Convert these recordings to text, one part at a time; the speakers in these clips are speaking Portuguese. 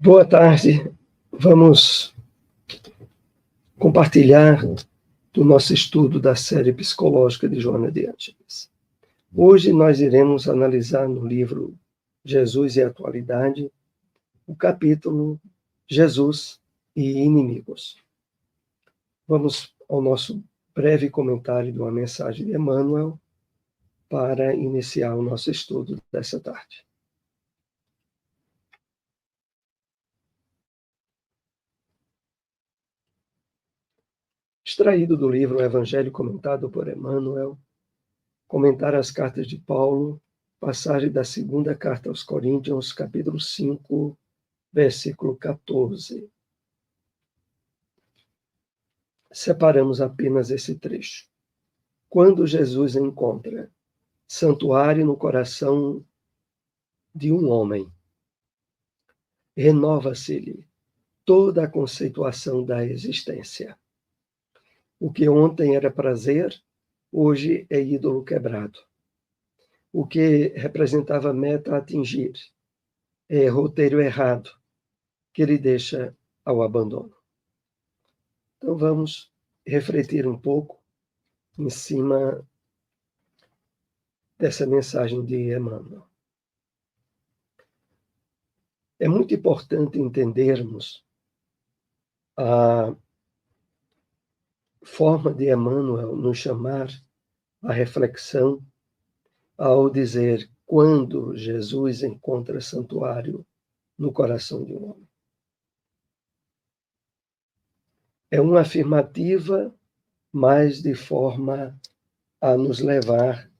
Boa tarde. Vamos compartilhar do nosso estudo da série psicológica de Joana de Ângeles. Hoje nós iremos analisar no livro Jesus e a Atualidade o capítulo Jesus e Inimigos. Vamos ao nosso breve comentário de uma mensagem de Emmanuel para iniciar o nosso estudo dessa tarde. Extraído do livro O Evangelho comentado por Emmanuel, comentar as cartas de Paulo, passagem da segunda carta aos Coríntios, capítulo 5, versículo 14. Separamos apenas esse trecho. Quando Jesus encontra santuário no coração de um homem, renova-se-lhe toda a conceituação da existência. O que ontem era prazer, hoje é ídolo quebrado. O que representava meta a atingir, é roteiro errado, que ele deixa ao abandono. Então vamos refletir um pouco em cima dessa mensagem de Emmanuel. É muito importante entendermos a forma de Emmanuel nos chamar à reflexão ao dizer quando Jesus encontra santuário no coração de um homem. É uma afirmativa, mas de forma a nos levar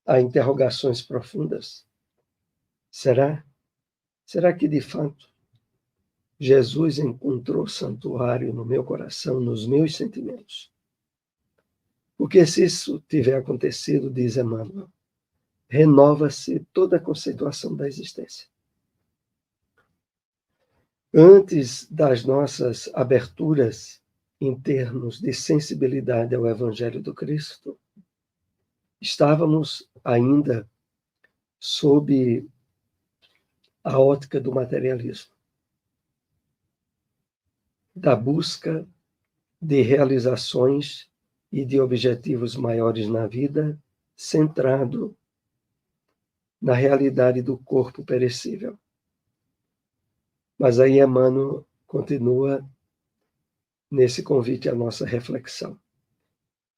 a interrogações profundas. Será que, de fato, Jesus encontrou santuário no meu coração, nos meus sentimentos? Porque se isso tiver acontecido, diz Emmanuel, renova-se toda a conceituação da existência. Antes das nossas aberturas em termos de sensibilidade ao Evangelho do Cristo, estávamos ainda sob a ótica do materialismo, da busca de realizações e de objetivos maiores na vida, centrado na realidade do corpo perecível. Mas aí Emmanuel continua nesse convite à nossa reflexão,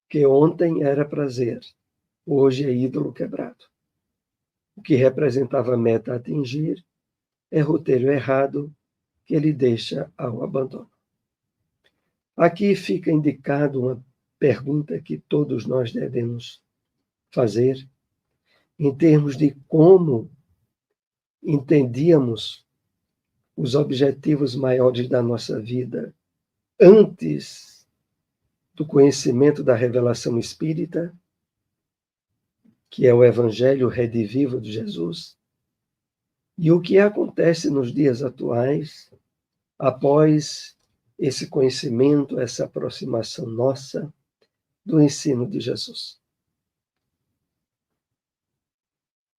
que ontem era prazer, hoje é ídolo quebrado. O que representava meta a atingir é roteiro errado que ele deixa ao abandono. Aqui fica indicado uma pergunta que todos nós devemos fazer em termos de como entendíamos os objetivos maiores da nossa vida antes do conhecimento da revelação espírita, que é o Evangelho redivivo de Jesus, e o que acontece nos dias atuais após esse conhecimento, essa aproximação nossa do ensino de Jesus.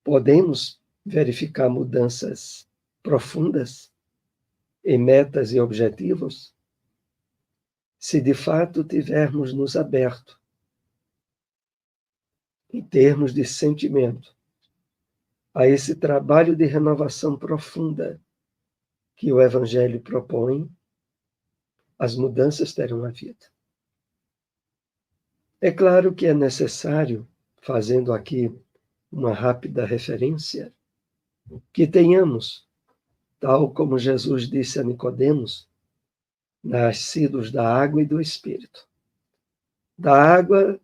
Podemos verificar mudanças profundas em metas e objetivos se de fato tivermos nos aberto em termos de sentimento a esse trabalho de renovação profunda que o Evangelho propõe, as mudanças terão havido. É claro que é necessário, fazendo aqui uma rápida referência, que tenhamos, tal como Jesus disse a Nicodemos, nascidos da água e do Espírito. Da água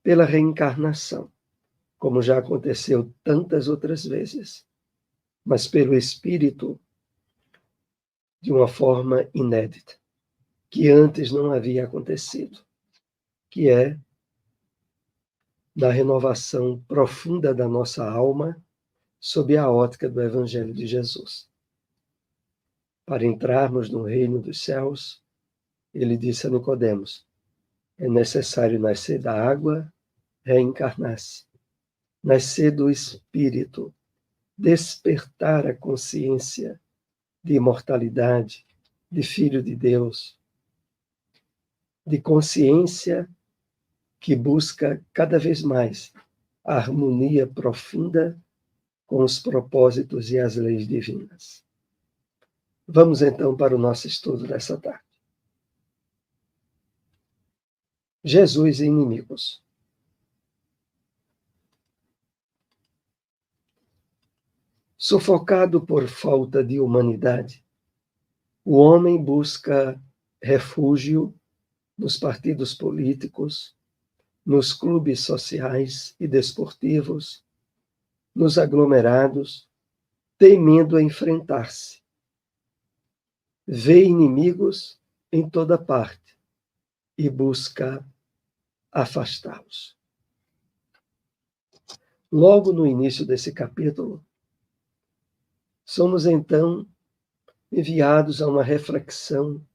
pela reencarnação, como já aconteceu tantas outras vezes, mas pelo Espírito de uma forma inédita, que antes não havia acontecido, que é da renovação profunda da nossa alma sob a ótica do Evangelho de Jesus. Para entrarmos no reino dos céus, ele disse a Nicodemos, é necessário nascer da água, reencarnar-se, nascer do Espírito, despertar a consciência de imortalidade, de Filho de Deus, de consciência que busca cada vez mais a harmonia profunda com os propósitos e as leis divinas. Vamos então para o nosso estudo dessa tarde. Jesus e inimigos. Sufocado por falta de humanidade, o homem busca refúgio nos partidos políticos, nos clubes sociais e desportivos, nos aglomerados, temendo enfrentar-se. Vê inimigos em toda parte e busca afastá-los. Logo no início desse capítulo, somos então enviados a uma reflexão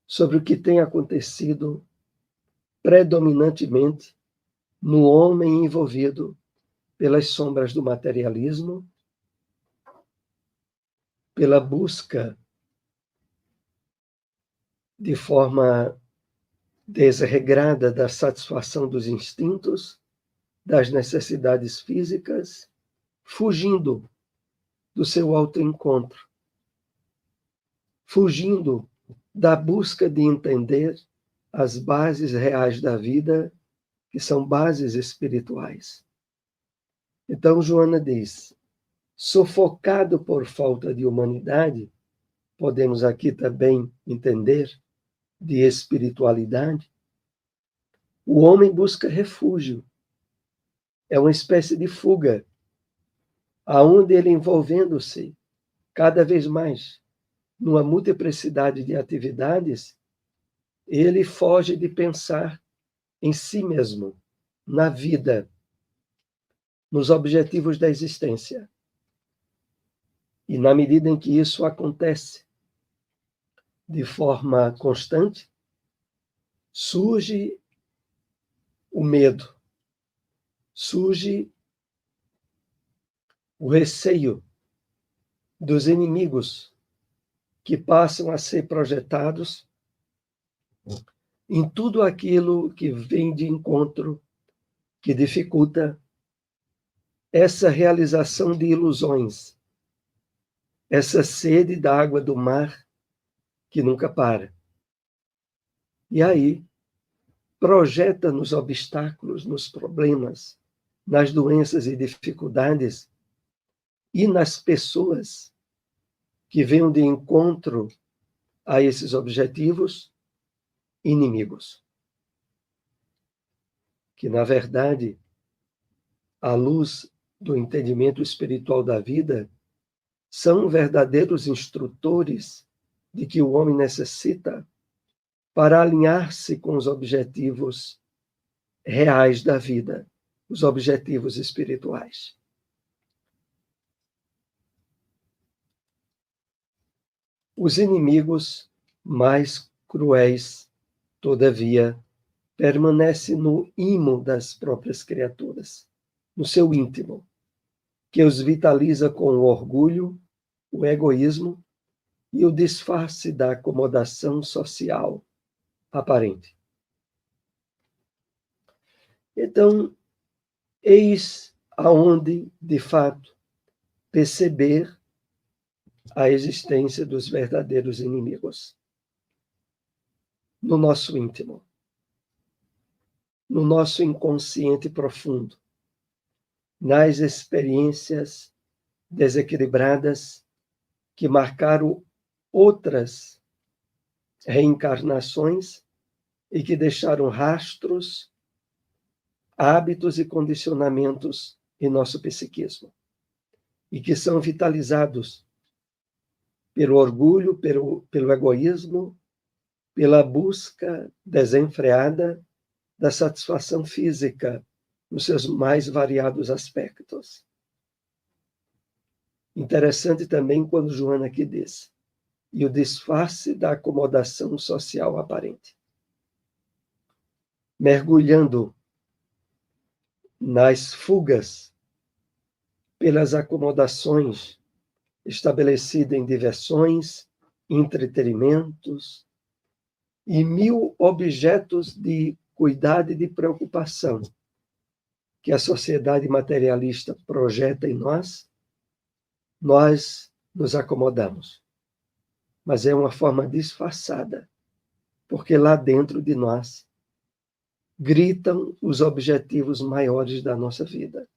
sobre o que tem acontecido predominantemente no homem envolvido pelas sombras do materialismo, pela busca de forma desregrada da satisfação dos instintos, das necessidades físicas, fugindo do seu autoencontro, fugindo da busca de entender as bases reais da vida, que são bases espirituais. Então, Joana diz, sufocado por falta de humanidade, podemos aqui também entender de espiritualidade, o homem busca refúgio. É uma espécie de fuga, aonde ele, envolvendo-se cada vez mais numa multiplicidade de atividades, ele foge de pensar em si mesmo, na vida, nos objetivos da existência. E na medida em que isso acontece de forma constante, surge o medo, surge o receio dos inimigos que passam a ser projetados em tudo aquilo que vem de encontro, que dificulta essa realização de ilusões, essa sede da água do mar que nunca para. E aí, projeta nos obstáculos, nos problemas, nas doenças e dificuldades e nas pessoas que venham de encontro a esses objetivos, inimigos. Que, na verdade, à luz do entendimento espiritual da vida, são verdadeiros instrutores de que o homem necessita para alinhar-se com os objetivos reais da vida, os objetivos espirituais. Os inimigos mais cruéis, todavia, permanecem no imo das próprias criaturas, no seu íntimo, que os vitaliza com o orgulho, o egoísmo e o disfarce da acomodação social aparente. Então, eis aonde, de fato, perceber a existência dos verdadeiros inimigos. No nosso íntimo, no nosso inconsciente profundo, nas experiências desequilibradas que marcaram outras reencarnações e que deixaram rastros, hábitos e condicionamentos em nosso psiquismo, e que são vitalizados pelo orgulho, pelo egoísmo, pela busca desenfreada da satisfação física nos seus mais variados aspectos. Interessante também quando Joana aqui diz, e o disfarce da acomodação social aparente. Mergulhando nas fugas pelas acomodações estabelecidas em diversões, entretenimentos e mil objetos de cuidado e de preocupação que a sociedade materialista projeta em nós, nós nos acomodamos. Mas é uma forma disfarçada, porque lá dentro de nós gritam os objetivos maiores da nossa vida,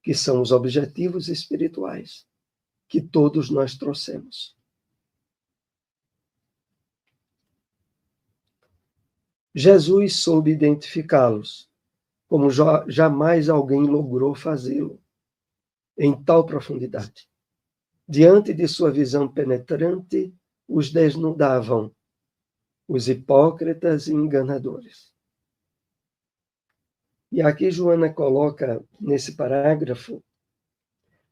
que são os objetivos espirituais que todos nós trouxemos. Jesus soube identificá-los, como jamais alguém logrou fazê-lo, em tal profundidade. Diante de sua visão penetrante, os desnudavam, os hipócritas e enganadores. E aqui Joana coloca, nesse parágrafo,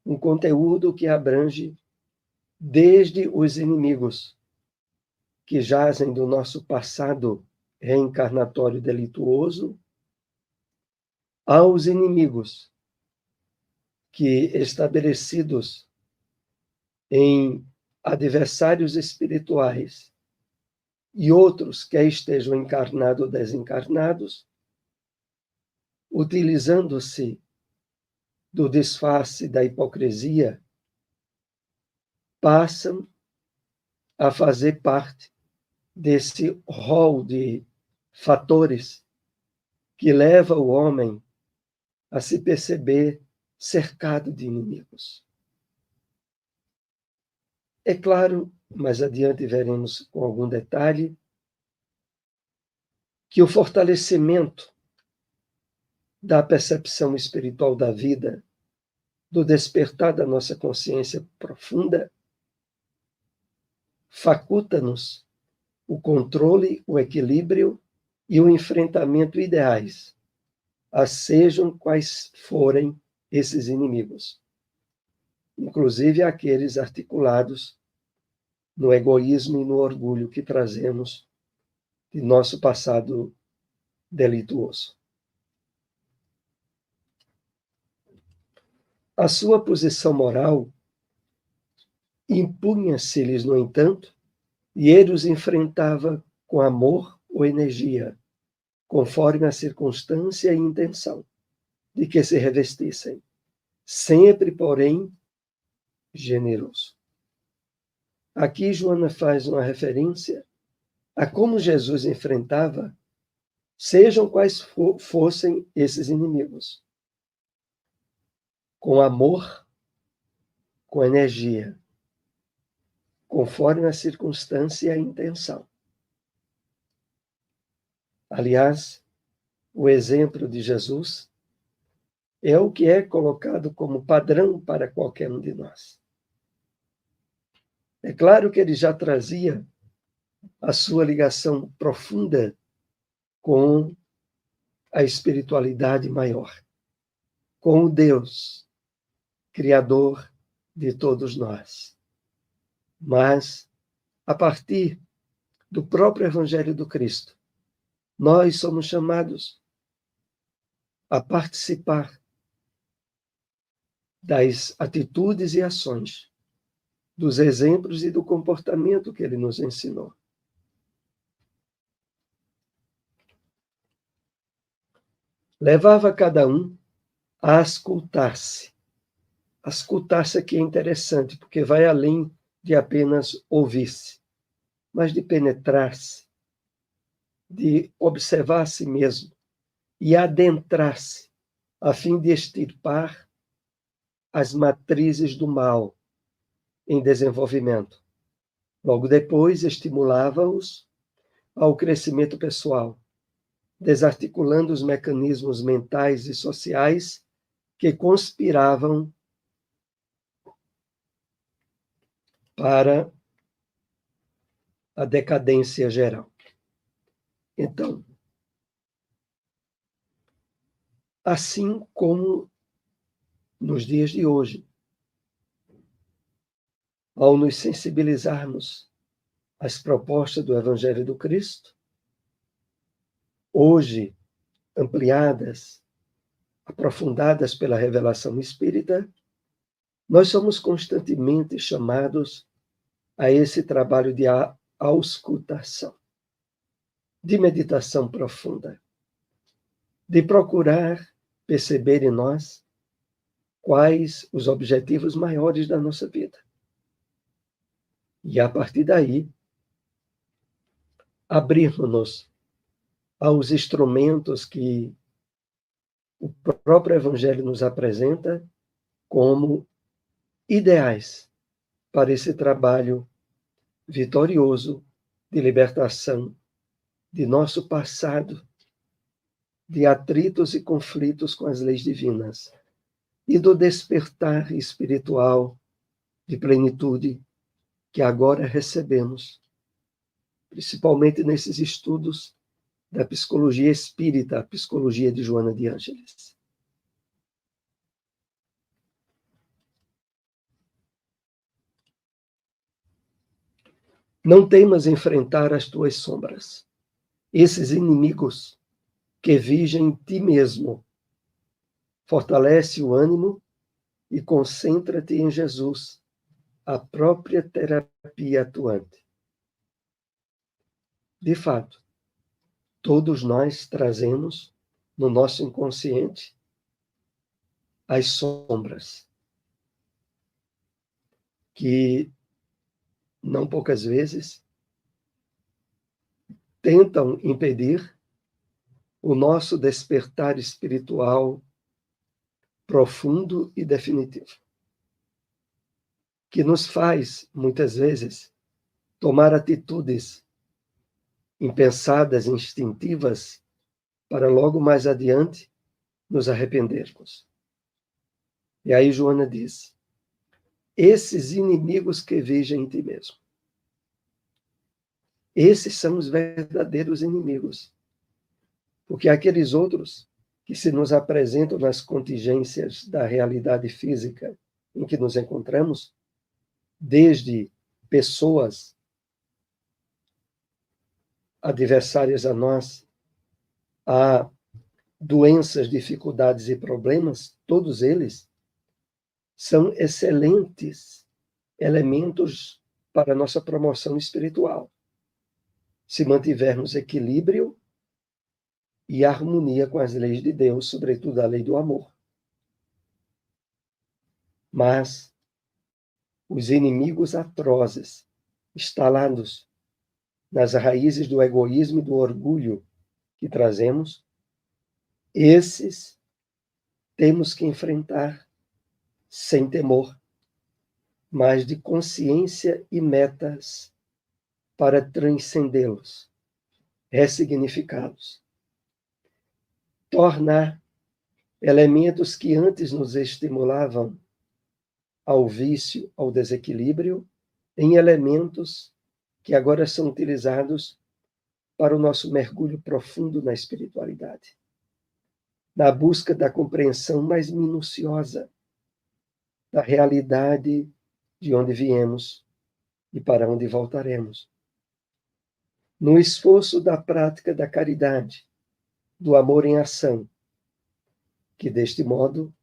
um conteúdo que abrange desde os inimigos que jazem do nosso passado reencarnatório delituoso, aos inimigos que, estabelecidos em adversários espirituais e outros que estejam encarnados ou desencarnados, utilizando-se do disfarce da hipocrisia, passam a fazer parte desse rol de fatores que leva o homem a se perceber cercado de inimigos. É claro, mais adiante veremos com algum detalhe, que o fortalecimento da percepção espiritual da vida, do despertar da nossa consciência profunda, faculta-nos o controle, o equilíbrio e o enfrentamento ideais, sejam quais forem esses inimigos, inclusive aqueles articulados no egoísmo e no orgulho que trazemos de nosso passado delituoso. A sua posição moral impunha-se-lhes, no entanto, e ele os enfrentava com amor ou energia, conforme a circunstância e intenção de que se revestissem, sempre, porém, generoso. Aqui Joana faz uma referência a como Jesus enfrentava, sejam quais fossem esses inimigos, com amor, com energia, conforme a circunstância e a intenção. Aliás, o exemplo de Jesus é o que é colocado como padrão para qualquer um de nós. É claro que ele já trazia a sua ligação profunda com a espiritualidade maior, com o Deus, Criador de todos nós. Mas, a partir do próprio Evangelho do Cristo, nós somos chamados a participar das atitudes e ações, dos exemplos e do comportamento que ele nos ensinou. Levava cada um a ascultar-se. Ascultar-se aqui é interessante, porque vai além de apenas ouvir-se, mas de penetrar-se, de observar a si mesmo e adentrar-se, a fim de extirpar as matrizes do mal em desenvolvimento. Logo depois, estimulava-os ao crescimento pessoal, desarticulando os mecanismos mentais e sociais que conspiravam para a decadência geral. Então, assim como nos dias de hoje, ao nos sensibilizarmos às propostas do Evangelho do Cristo, hoje ampliadas, aprofundadas pela revelação espírita, Nós somos constantemente chamados a esse trabalho de auscultação, de meditação profunda, de procurar perceber em nós quais os objetivos maiores da nossa vida. E a partir daí, abrirmos-nos aos instrumentos que o próprio Evangelho nos apresenta como ideais para esse trabalho vitorioso de libertação de nosso passado, de atritos e conflitos com as leis divinas, e do despertar espiritual de plenitude que agora recebemos, principalmente nesses estudos da psicologia espírita, a psicologia de Joana de Ângeles. Não temas enfrentar as tuas sombras, esses inimigos que vigem em ti mesmo. Fortalece o ânimo e concentra-te em Jesus, a própria terapia atuante. De fato, todos nós trazemos no nosso inconsciente as sombras que, não poucas vezes, tentam impedir o nosso despertar espiritual profundo e definitivo, que nos faz, muitas vezes, tomar atitudes impensadas, instintivas, para logo mais adiante nos arrependermos. E aí Joana diz: esses inimigos que vigem em ti mesmo. Esses são os verdadeiros inimigos. Porque aqueles outros que se nos apresentam nas contingências da realidade física em que nos encontramos, desde pessoas adversárias a nós, a doenças, dificuldades e problemas, todos eles são excelentes elementos para a nossa promoção espiritual. Se mantivermos equilíbrio e harmonia com as leis de Deus, sobretudo a lei do amor. Mas os inimigos atrozes, instalados nas raízes do egoísmo e do orgulho que trazemos, esses temos que enfrentar sem temor, mas de consciência e metas para transcendê-los, ressignificá-los. Tornar elementos que antes nos estimulavam ao vício, ao desequilíbrio, em elementos que agora são utilizados para o nosso mergulho profundo na espiritualidade, na busca da compreensão mais minuciosa da realidade de onde viemos e para onde voltaremos. No esforço da prática da caridade, do amor em ação, que deste modo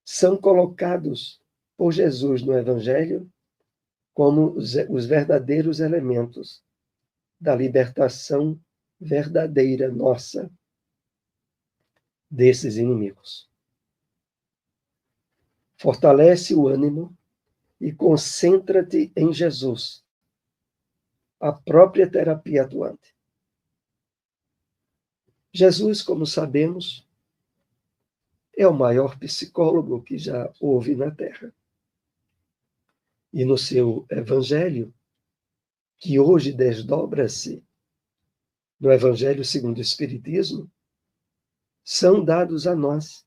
são colocados por Jesus no Evangelho como os verdadeiros elementos da libertação verdadeira nossa desses inimigos. Fortalece o ânimo e concentra-te em Jesus, a própria terapia atuante. Jesus, como sabemos, é o maior psicólogo que já houve na Terra. E no seu Evangelho, que hoje desdobra-se no Evangelho segundo o Espiritismo, são dados a nós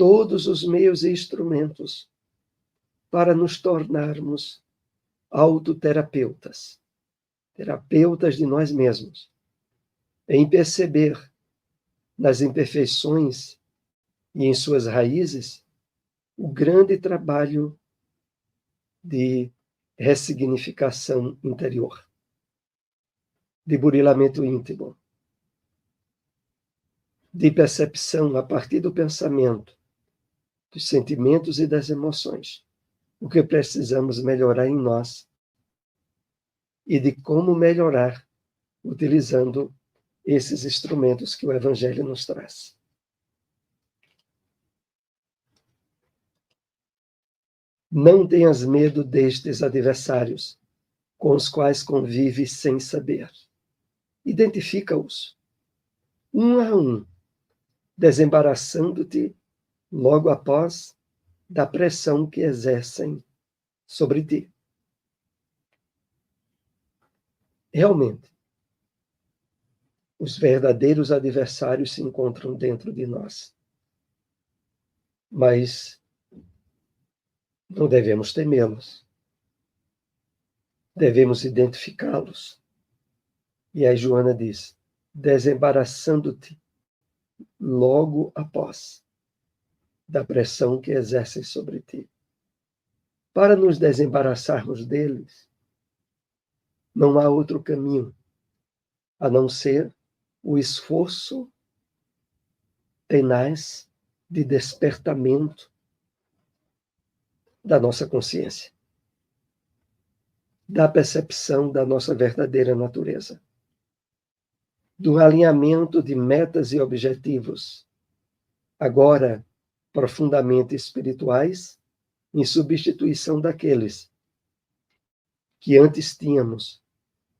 todos os meios e instrumentos para nos tornarmos autoterapeutas, terapeutas de nós mesmos, em perceber nas imperfeições e em suas raízes o grande trabalho de ressignificação interior, de burilamento íntimo, de percepção a partir do pensamento dos sentimentos e das emoções, o que precisamos melhorar em nós e de como melhorar utilizando esses instrumentos que o Evangelho nos traz. Não tenhas medo destes adversários, com os quais convives sem saber. Identifica-os, um a um, desembaraçando-te logo após da pressão que exercem sobre ti. Realmente, os verdadeiros adversários se encontram dentro de nós. Mas não devemos temê-los. Devemos identificá-los. E aí Joana diz, desembaraçando-te logo após da pressão que exercem sobre ti. Para nos desembaraçarmos deles, não há outro caminho a não ser o esforço tenaz de despertamento da nossa consciência, da percepção da nossa verdadeira natureza, do alinhamento de metas e objetivos, agora profundamente espirituais, em substituição daqueles que antes tínhamos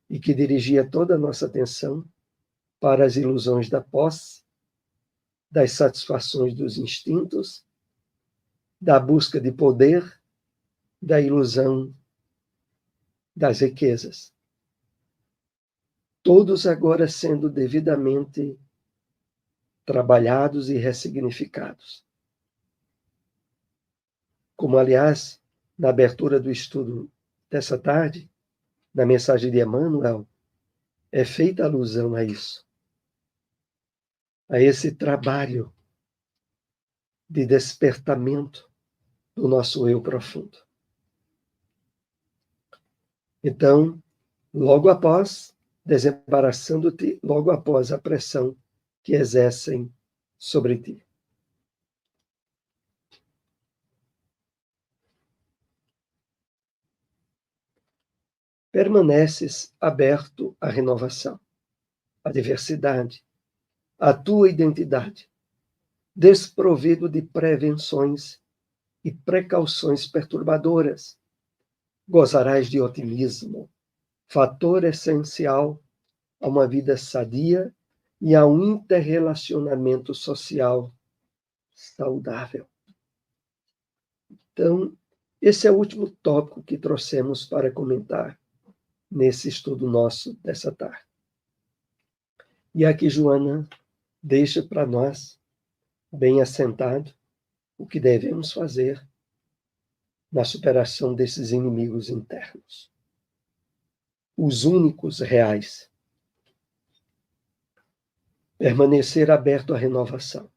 e que dirigia toda a nossa atenção para as ilusões da posse, das satisfações dos instintos, da busca de poder, da ilusão das riquezas. Todos agora sendo devidamente trabalhados e ressignificados. Como, aliás, na abertura do estudo dessa tarde, na mensagem de Emmanuel, é feita alusão a isso, a esse trabalho de despertamento do nosso eu profundo. Então, logo após, desembaraçando-te, logo após a pressão que exercem sobre ti. Permaneces aberto à renovação, à diversidade, à tua identidade, desprovido de prevenções e precauções perturbadoras. Gozarás de otimismo, fator essencial a uma vida sadia e a um interrelacionamento social saudável. Então, esse é o último tópico que trouxemos para comentar nesse estudo nosso dessa tarde. E aqui Joana deixa para nós, bem assentado, o que devemos fazer na superação desses inimigos internos. Os únicos reais. Permanecer aberto à renovação,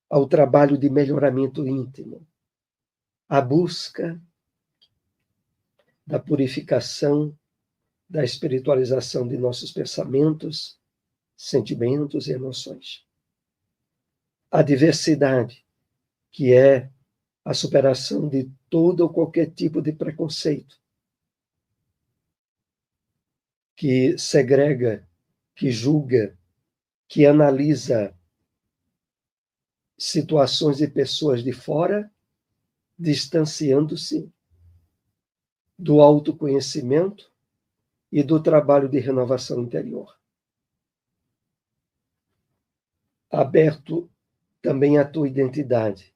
ao trabalho de melhoramento íntimo, à busca da purificação, da espiritualização de nossos pensamentos, sentimentos e emoções. A diversidade, que é a superação de todo ou qualquer tipo de preconceito, que segrega, que julga, que analisa situações e pessoas de fora, distanciando-se do autoconhecimento e do trabalho de renovação interior. Aberto também à tua identidade.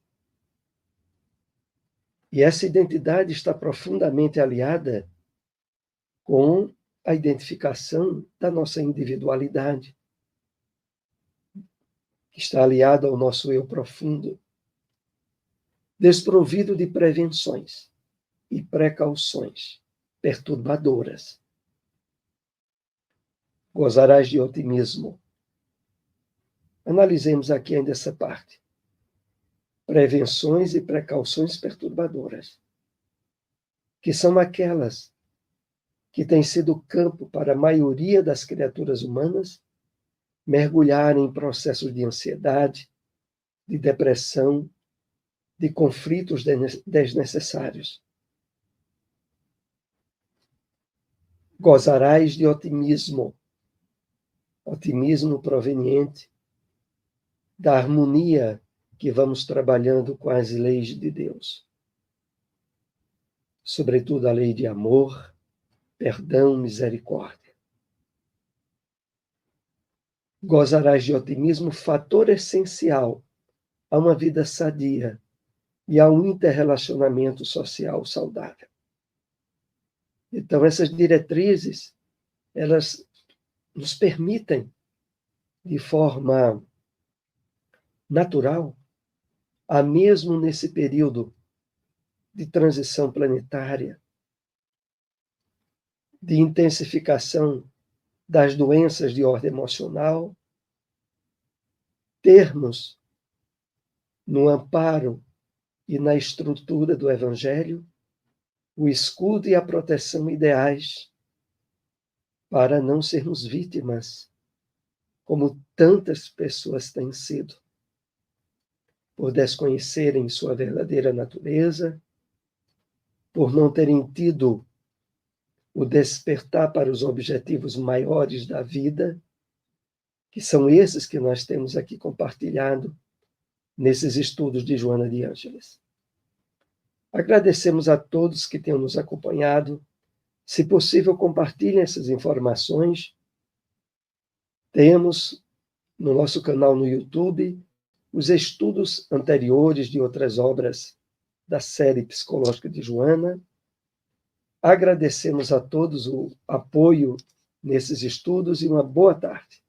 E essa identidade está profundamente aliada com a identificação da nossa individualidade, que está aliada ao nosso eu profundo, desprovido de prevenções e precauções perturbadoras. Gozarás de otimismo. Analisemos aqui ainda essa parte. Prevenções e precauções perturbadoras, que são aquelas que têm sido campo para a maioria das criaturas humanas mergulharem em processos de ansiedade, de depressão, de conflitos desnecessários. Gozarás de otimismo proveniente da harmonia que vamos trabalhando com as leis de Deus. Sobretudo a lei de amor, perdão, misericórdia. Gozarás de otimismo, fator essencial a uma vida sadia e a um interrelacionamento social saudável. Então, essas diretrizes, elas nos permitem, de forma natural, a mesmo nesse período de transição planetária, de intensificação das doenças de ordem emocional, termos no amparo e na estrutura do Evangelho o escudo e a proteção ideais para não sermos vítimas, como tantas pessoas têm sido, por desconhecerem sua verdadeira natureza, por não terem tido o despertar para os objetivos maiores da vida, que são esses que nós temos aqui compartilhado nesses estudos de Joana de Ângeles. Agradecemos a todos que tenham nos acompanhado. Se possível, compartilhem essas informações. Temos no nosso canal no YouTube os estudos anteriores de outras obras da série psicológica de Joana. Agradecemos a todos o apoio nesses estudos e uma boa tarde.